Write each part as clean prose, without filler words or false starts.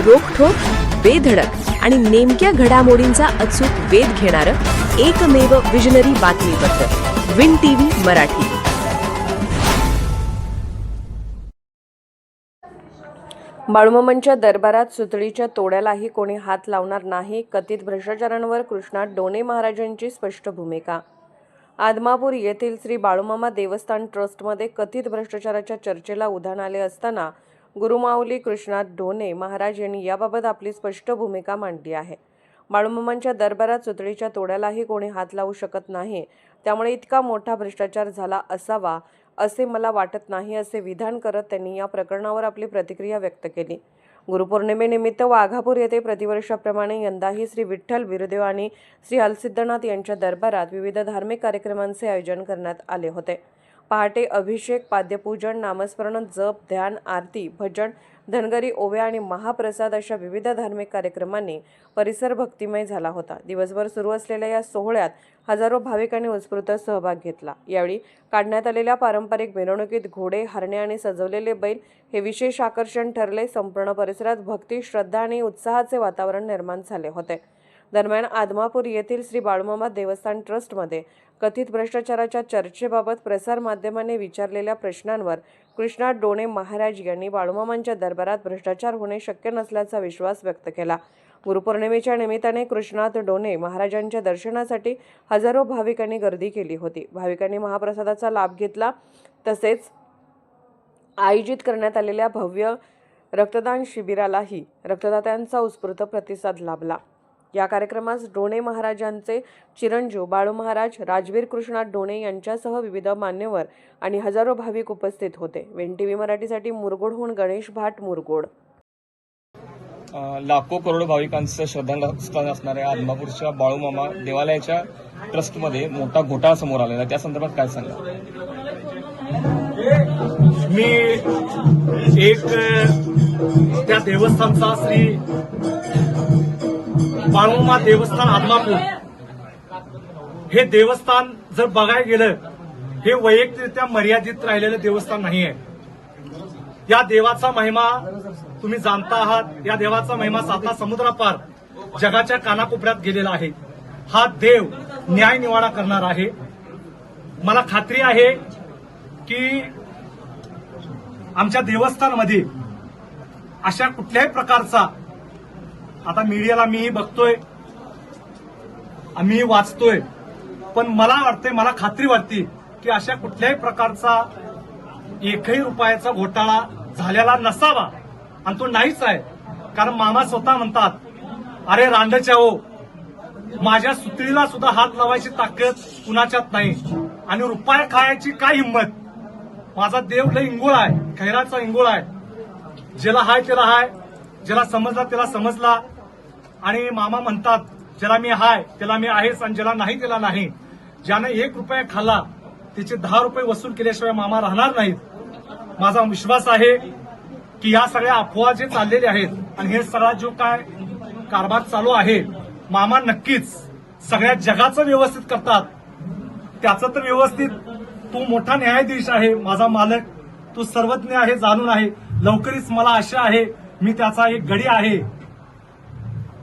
रोखठोक, बेधडक आणि नेमक्या घडामोडींचा अचूक वेध घेणारं एकमेव विजनरी बातमीपत्र विन टीव्ही मराठी। बाळूमामांच्या दरबारात सुतळीच्या तोड्यालाही कोणी हात लावणार नाही, कथित भ्रष्टाचारांवर कृष्णा डोणे महाराजांची स्पष्ट भूमिका। आदमापूर येथील श्री बाळूमामा देवस्थान ट्रस्टमध्ये कथित भ्रष्टाचाराच्या चर्चेला उधाण आले असताना गुरुमाऊली कृष्णा डोणे महाराज यांनी याबाबत आपली स्पष्ट भूमिका मांडली आहे। बाळूमामांच्या दरबारात सुतळीच्या तोड्यालाही कोणी हात लावू शकत नाही, त्यामुळे इतका मोठा भ्रष्टाचार झाला असावा असे मला वाटत नाही, असे विधान करत त्यांनी या प्रकरणावर आपली प्रतिक्रिया व्यक्त केली। गुरुपौर्णिमेनिमित्त वाघापूर येथे प्रतिवर्षाप्रमाणे यंदाही श्री विठ्ठल बिरुदेव आणि श्री हलसिद्धनाथ यांच्या दरबारात विविध धार्मिक कार्यक्रमांचे आयोजन करण्यात आले होते। पहाटे अभिषेक, पाद्यपूजन, नामस्मरण, जप, ध्यान, आरती, भजन, धनगरी ओव्या आणि महाप्रसाद अशा विविध धार्मिक कार्यक्रमांनी परिसर भक्तिमय झाला होता। दिवसभर सुरू असलेल्या या सोहळ्यात हजारो भाविकांनी उत्स्फूर्त सहभाग घेतला। यावेळी काढण्यात आलेल्या पारंपरिक मिरवणुकीत घोडे, हरणे आणि सजवलेले बैल हे विशेष आकर्षण ठरले। संपूर्ण परिसरात भक्ती, श्रद्धा आणि उत्साहाचे वातावरण निर्माण झाले होते। दरम्यान आदमापूर येथील श्री बाळूमामा देवस्थान ट्रस्टमध्ये कथित भ्रष्टाचाराच्या चर्चेबाबत प्रसार माध्यमांनी विचारलेल्या प्रश्नांवर कृष्णा डोणे महाराज यांनी बाळूमामांच्या दरबारात भ्रष्टाचार होणे शक्य नसल्याचा विश्वास व्यक्त केला। गुरुपौर्णिमेच्या निमित्ताने कृष्णात डोणे महाराजांच्या दर्शनासाठी हजारो भाविकांनी गर्दी केली होती। भाविकांनी महाप्रसादाचा लाभ घेतला, तसेच आयोजित करण्यात आलेल्या भव्य रक्तदान शिबिरालाही रक्तदात्यांचा उत्स्फूर्त प्रतिसाद लाभला। या कार्यक्रमास डोणे महाराजांचे चिरंजीव बाळू महाराज, राजवीर कृष्णा डोणे यांच्यासह विविध मान्यवर आणि हजारो भाविक उपस्थित होते। विन टीव्ही मराठीसाठी मुरगुडहून गणेश भाट, मुरगुड। लाखो करोडो भाविकांचं श्रद्धास्थान असणाऱ्या आदमापूरच्या बाळूमामा देवालयाच्या ट्रस्टमध्ये मोठा घोटाळा समोर आलेला, त्या संदर्भात काय सांगा? मी एक त्या देवस्थानचा श्री बाळूमामा देवस्थान आदमापूर हे देवस्थान जर बघायला गेलं, हे वैयक्तिकरित्या मर्यादित राहिलेलं देवस्थान नाही आहे। या देवाचा महिमा तुम्ही जाणता आहात। या देवाचा महिमा 7 समुद्रापार जगाच्या कानाकोपऱ्यात गेलेला आहे। हा देव न्याय निवाडा करणार आहे। मला खात्री आहे की आमच्या देवस्थानमध्ये अशा कुठल्याही प्रकारचा, आता मीडियाला मीही बघतोय, आम्ही वाचतोय, पण मला वाटतंय, मला खात्री वाटते की अशा कुठल्याही प्रकारचा एकही रुपयाचा घोटाळा झालेला नसावा, आणि तो नाहीच आहे। कारण मामा स्वतः म्हणतात, अरे रांडच्या हो, माझ्या सुतळीला सुद्धा हात लावायची ताकद कुणाच्यात नाही, आणि रुपया खायची काय हिंमत। माझा देव लय इंगोळ आहे, खैराचा इंगोळ आहे। ज्याला हाय त्याला हाय, ज्याला समजला त्याला समजला। आणि मामा म्हणतात, ज्याला मी हाय त्याला मी आहेच, आणि ज्याला नाही त्याला नाही। ज्याने 1 रुपया खाल्ला त्याचे 10 रुपये वसूल केल्याशिवाय मामा राहणार नाहीत। माझा विश्वास आहे की या सगळ्या अफवा जे चाललेले आहेत आणि हे सगळा जो काय कारभार चालू आहे, मामा नक्कीच सगळ्या जगाचं व्यवस्थित करतात। त्याचं तर व्यवस्थित, तो मोठा न्यायाधीश आहे, माझा मालक, तो सर्वज्ञ आहे, जाणून आहे। लवकरच मला आशा आहे, मी त्याचा एक गडी आहे,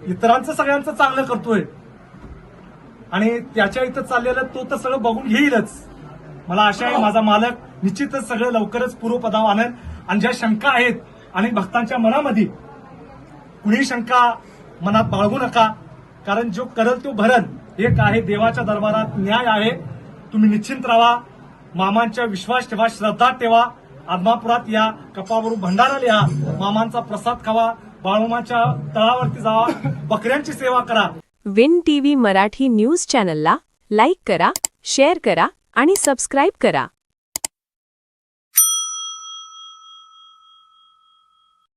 इतरांचं सगळ्यांचं चांगलं करतोय, आणि त्याच्या इथं चाललेलं तो तर सगळं बघून घेईलच। मला आशा आहे माझा मालक निश्चितच सगळं लवकरच पूर्वपदावर आणेल। आणि ज्या शंका आहेत आणि भक्तांच्या मनामध्ये, कुणी शंका मनात बाळगू नका, कारण जो करल तो भरल। एक आहे, देवाच्या दरबारात न्याय आहे। तुम्ही निश्चिंत राहा, मामांच्या विश्वास ठेवा, श्रद्धा ठेवा। आदमापुरात या, कपाळवरून भंडारा लिहा, मामांचा प्रसाद खावा, बाळूमाच्या तळावरती जावा, बकऱ्यांची सेवा करा। विन टीव्ही मराठी न्यूज चॅनलला लाईक करा, शेअर करा आणि सबस्क्राईब करा।